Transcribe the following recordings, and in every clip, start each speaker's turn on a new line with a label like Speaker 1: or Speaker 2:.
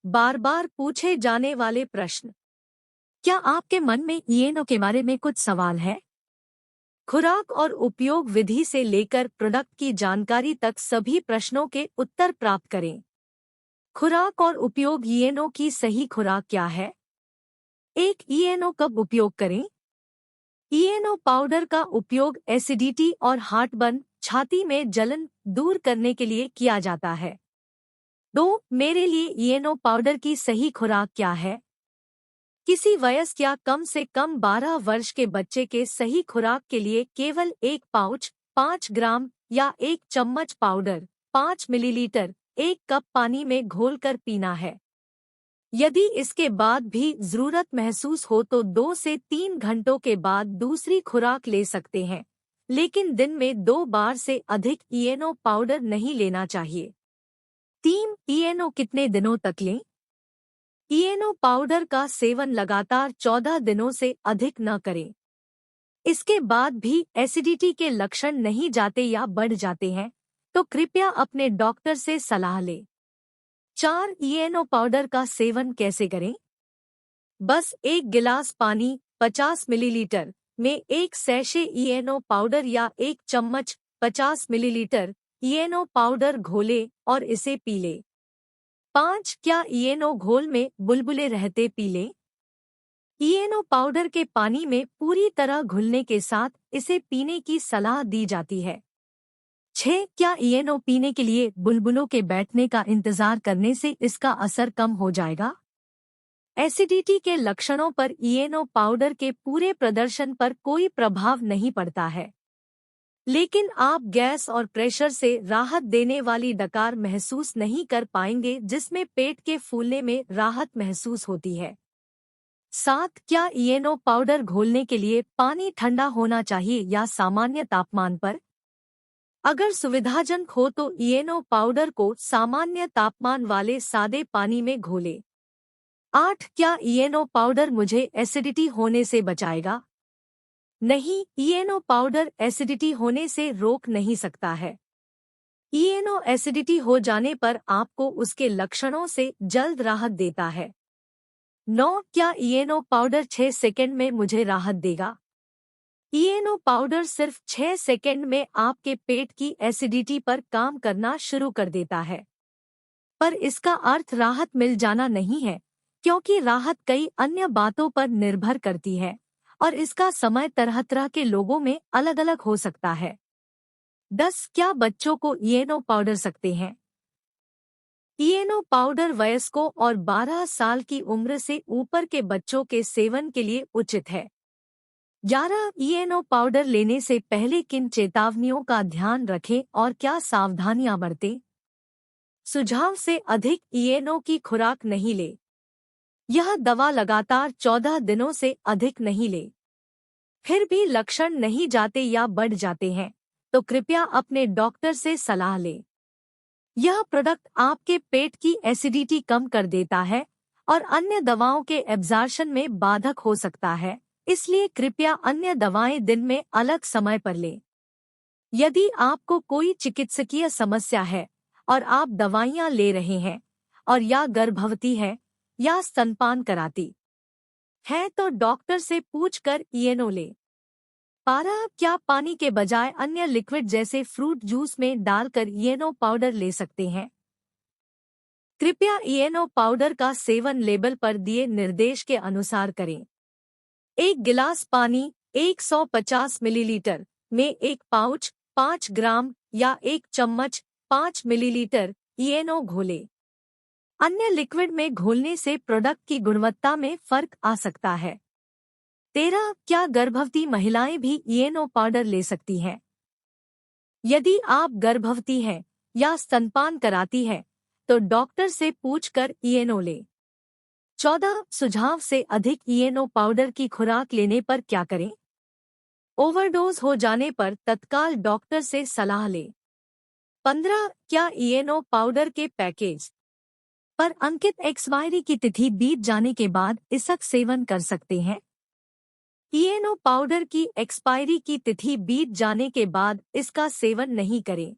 Speaker 1: बार बार पूछे जाने वाले प्रश्न। क्या आपके मन में ईएनओ के बारे में कुछ सवाल है? खुराक और उपयोग विधि से लेकर प्रोडक्ट की जानकारी तक सभी प्रश्नों के उत्तर प्राप्त करें। खुराक और उपयोग। ईएनओ की सही खुराक क्या है? एक, ईएनओ कब उपयोग करें? ईएनओ पाउडर का उपयोग एसिडिटी और हार्टबर्न, छाती में जलन दूर करने के लिए किया जाता है। 2, मेरे लिए ईएनओ पाउडर की सही खुराक क्या है? किसी वयस्क या कम से कम 12 वर्ष के बच्चे के सही खुराक के लिए केवल एक पाउच 5 ग्राम या एक चम्मच पाउडर 5 मिलीलीटर 1 कप पानी में घोलकर पीना है। यदि इसके बाद भी जरूरत महसूस हो तो 2 से 3 घंटों के बाद दूसरी खुराक ले सकते हैं, लेकिन दिन में 2 बार से अधिक ईएनओ पाउडर नहीं लेना चाहिए। 3, ईएनओ कितने दिनों तक लें? ईएनओ पाउडर का सेवन लगातार 14 दिनों से अधिक न करें। इसके बाद भी एसिडिटी के लक्षण नहीं जाते या बढ़ जाते हैं तो कृपया अपने डॉक्टर से सलाह लें। 4, ईएनओ पाउडर का सेवन कैसे करें? बस 1 गिलास पानी 50 मिलीलीटर में 1 सैशे ईएनओ पाउडर या 1 चम्मच 50 मिलीलीटर ईएनओ पाउडर घोलें और इसे पी लें। 5, क्या ईएनओ घोल में बुलबुले रहते पी लें? ईएनओ पाउडर के पानी में पूरी तरह घुलने के साथ इसे पीने की सलाह दी जाती है। 6, क्या ईएनओ पीने के लिए बुलबुलों के बैठने का इंतजार करने से इसका असर कम हो जाएगा? एसिडिटी के लक्षणों पर ईएनओ पाउडर के पूरे प्रदर्शन पर कोई प्रभाव नहीं पड़ता है, लेकिन आप गैस और प्रेशर से राहत देने वाली डकार महसूस नहीं कर पाएंगे जिसमें पेट के फूलने में राहत महसूस होती है। 7, क्या ईएनओ पाउडर घोलने के लिए पानी ठंडा होना चाहिए या सामान्य तापमान पर? अगर सुविधाजनक हो तो ईएनओ पाउडर को सामान्य तापमान वाले सादे पानी में घोलें। 8, क्या ईएनओ पाउडर मुझे एसिडिटी होने से बचाएगा? नहीं, ईएनओ पाउडर एसिडिटी होने से रोक नहीं सकता है। ईएनओ एसिडिटी हो जाने पर आपको उसके लक्षणों से जल्द राहत देता है। 9, क्या ईएनओ पाउडर 6 सेकंड में मुझे राहत देगा? ईएनओ पाउडर सिर्फ 6 सेकंड में आपके पेट की एसिडिटी पर काम करना शुरू कर देता है, पर इसका अर्थ राहत मिल जाना नहीं है, क्योंकि राहत कई अन्य बातों पर निर्भर करती है और इसका समय तरह तरह के लोगों में अलग अलग हो सकता है। 10, क्या बच्चों को ईएनओ पाउडर सकते हैं? ईएनओ पाउडर वयस्कों और 12 साल की उम्र से ऊपर के बच्चों के सेवन के लिए उचित है। 11, ईएनओ पाउडर लेने से पहले किन चेतावनियों का ध्यान रखें और क्या सावधानियां बरतें? सुझाव से अधिक ईएनओ की खुराक नहीं ले। यह दवा लगातार 14 दिनों से अधिक नहीं ले, फिर भी लक्षण नहीं जाते या बढ़ जाते हैं तो कृपया अपने डॉक्टर से सलाह लें। यह प्रोडक्ट आपके पेट की एसिडिटी कम कर देता है और अन्य दवाओं के एब्जॉर्प्शन में बाधक हो सकता है, इसलिए कृपया अन्य दवाएं दिन में अलग समय पर लें। यदि आपको कोई चिकित्सकीय समस्या है और आप दवाइयां ले रहे हैं और या गर्भवती है या स्तनपान कराती है तो डॉक्टर से पूछकर ईएनओ लें। 12, क्या पानी के बजाय अन्य लिक्विड जैसे फ्रूट जूस में डालकर ईएनओ पाउडर ले सकते हैं? कृपया ईएनओ पाउडर का सेवन लेबल पर दिए निर्देश के अनुसार करें। 1 गिलास पानी 150 मिलीलीटर में 1 पाउच 5 ग्राम या 1 चम्मच 5 मिलीलीटर ईएनओ घोलें। अन्य लिक्विड में घोलने से प्रोडक्ट की गुणवत्ता में फर्क आ सकता है। 13, क्या गर्भवती महिलाएं भी ईएनओ पाउडर ले सकती हैं? यदि आप गर्भवती हैं या स्तनपान कराती हैं तो डॉक्टर से पूछकर ईएनओ लें। 14, सुझाव से अधिक ईएनओ पाउडर की खुराक लेने पर क्या करें? ओवरडोज हो जाने पर तत्काल डॉक्टर से सलाह लें। 15, क्या ईएनओ पाउडर के पैकेज पर अंकित एक्सपायरी की तिथि बीत जाने के बाद इसका सेवन कर सकते हैं? ईएनओ पाउडर की एक्सपायरी की तिथि बीत जाने के बाद इसका सेवन नहीं करें।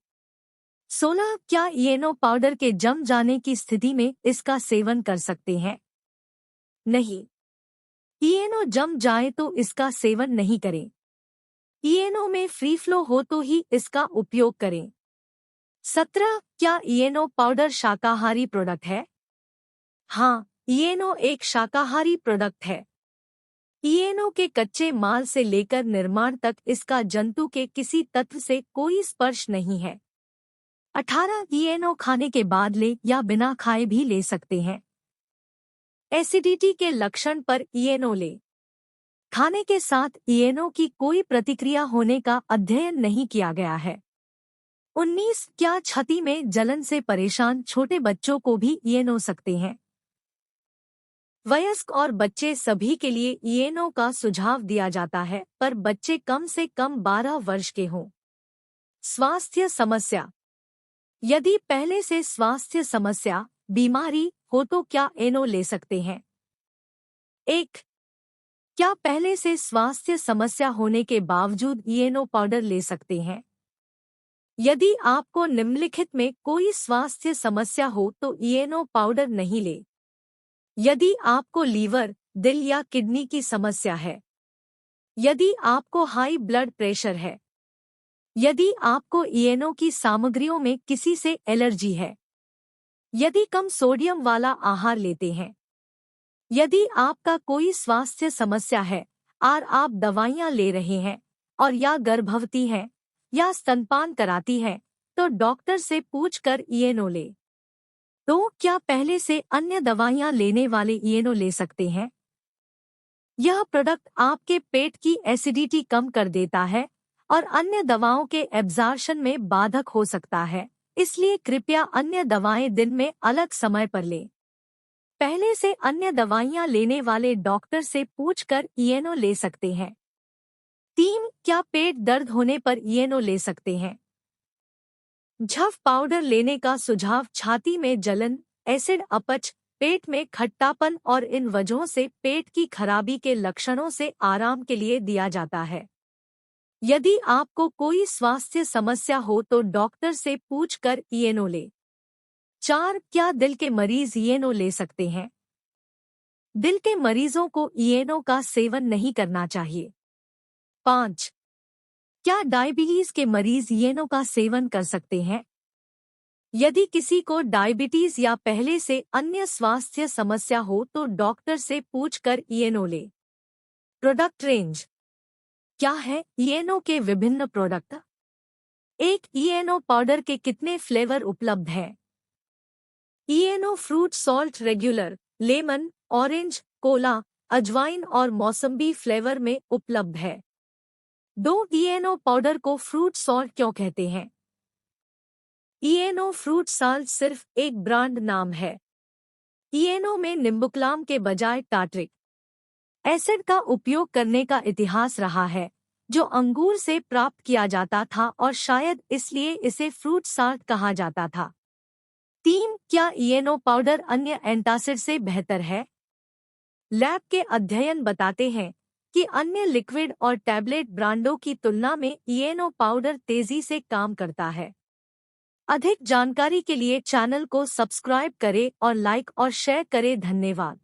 Speaker 1: 16 क्या इएनो पाउडर के जम जाने की स्थिति में इसका सेवन कर सकते हैं? नहीं। इएनो जम जाए तो इसका सेवन नहीं करें। इएनो में फ्री फ्लो हो तो ही इसका उपयोग करें। 17 क्या इएनो पाउडर शाकाहारी प्रोडक्ट है? हाँ, इएनो एक शाकाहारी प्रोडक्ट है। इएनो के कच्चे माल से लेकर निर्माण तक इसका जंतु के किसी तत्व से कोई स्पर्श नहीं है। 18 इएनो खाने के बाद ले या बिना खाए भी ले सकते हैं। एसिडिटी के लक्षण पर इएनो ले। खाने के साथ इएनो की कोई प्रतिक्रिया होने का अध्ययन नहीं किया गया है। 19 क्या छाती में जलन से परेशान छोटे बच्चों को भी इएनो सकते हैं? वयस्क और बच्चे सभी के लिए इएनो का सुझाव दिया जाता है, पर बच्चे कम से कम 12 वर्ष के हों। स्वास्थ्य समस्या। यदि पहले से स्वास्थ्य समस्या बीमारी हो तो क्या इएनो ले सकते हैं? 1 क्या पहले से स्वास्थ्य समस्या होने के बावजूद इएनो पाउडर ले सकते हैं? यदि आपको निम्नलिखित में कोई स्वास्थ्य समस्या हो तो इएनो पाउडर नहीं ले। यदि आपको लीवर, दिल या किडनी की समस्या है, यदि आपको हाई ब्लड प्रेशर है, यदि आपको इएनो की सामग्रियों में किसी से एलर्जी है, यदि कम सोडियम वाला आहार लेते हैं, यदि आपका कोई स्वास्थ्य समस्या है और आप दवाइयां ले रहे हैं और या गर्भवती हैं या स्तनपान कराती हैं, तो डॉक्टर से पूछकर इएनो ले। तो क्या पहले से अन्य दवाइयां लेने वाले इएनो ले सकते हैं? यह प्रोडक्ट आपके पेट की एसिडिटी कम कर देता है और अन्य दवाओं के एब्जॉर्प्शन में बाधक हो सकता है, इसलिए कृपया अन्य दवाएं दिन में अलग समय पर लें। पहले से अन्य दवाइयां लेने वाले डॉक्टर से पूछकर इएनो ले सकते हैं। 3 क्या पेट दर्द होने पर इएनो ले सकते हैं? झफ पाउडर लेने का सुझाव छाती में जलन, एसिड अपच, पेट में खट्टापन और इन वजहों से पेट की खराबी के लक्षणों से आराम के लिए दिया जाता है। यदि आपको कोई स्वास्थ्य समस्या हो तो डॉक्टर से पूछकर इएनो ले। 4 क्या दिल के मरीज इएनो ले सकते हैं? दिल के मरीजों को इएनो का सेवन नहीं करना चाहिए। 5 क्या डायबिटीज के मरीज इएनो का सेवन कर सकते हैं? यदि किसी को डायबिटीज या पहले से अन्य स्वास्थ्य समस्या हो तो डॉक्टर से पूछकर इएनो ले। Product range. क्या है इएनो के विभिन्न प्रोडक्ट? एक इएनो पाउडर के कितने फ्लेवर उपलब्ध हैं? Eno fruit salt regular, lemon, orange, cola, अजवाइन और मौसम्बी फ्लेवर में उपलब्ध है। 2 इएनो पाउडर को फ्रूट सॉल्ट क्यों कहते हैं? इएनो फ्रूट सॉल्ट सिर्फ एक ब्रांड नाम है। इएनो में निम्बुकलाम के बजाय टार्ट्रिक एसिड का उपयोग करने का इतिहास रहा है, जो अंगूर से प्राप्त किया जाता था और शायद इसलिए इसे फ्रूट सॉल्ट कहा जाता था। 3 क्या इएनो पाउडर अन्य एंटासिड से बेहतर है? लैब के अध्ययन बताते हैं कि अन्य लिक्विड और टैबलेट ब्रांडों की तुलना में इएनो पाउडर तेजी से काम करता है। अधिक जानकारी के लिए चैनल को सब्सक्राइब करें और लाइक और शेयर करें। धन्यवाद।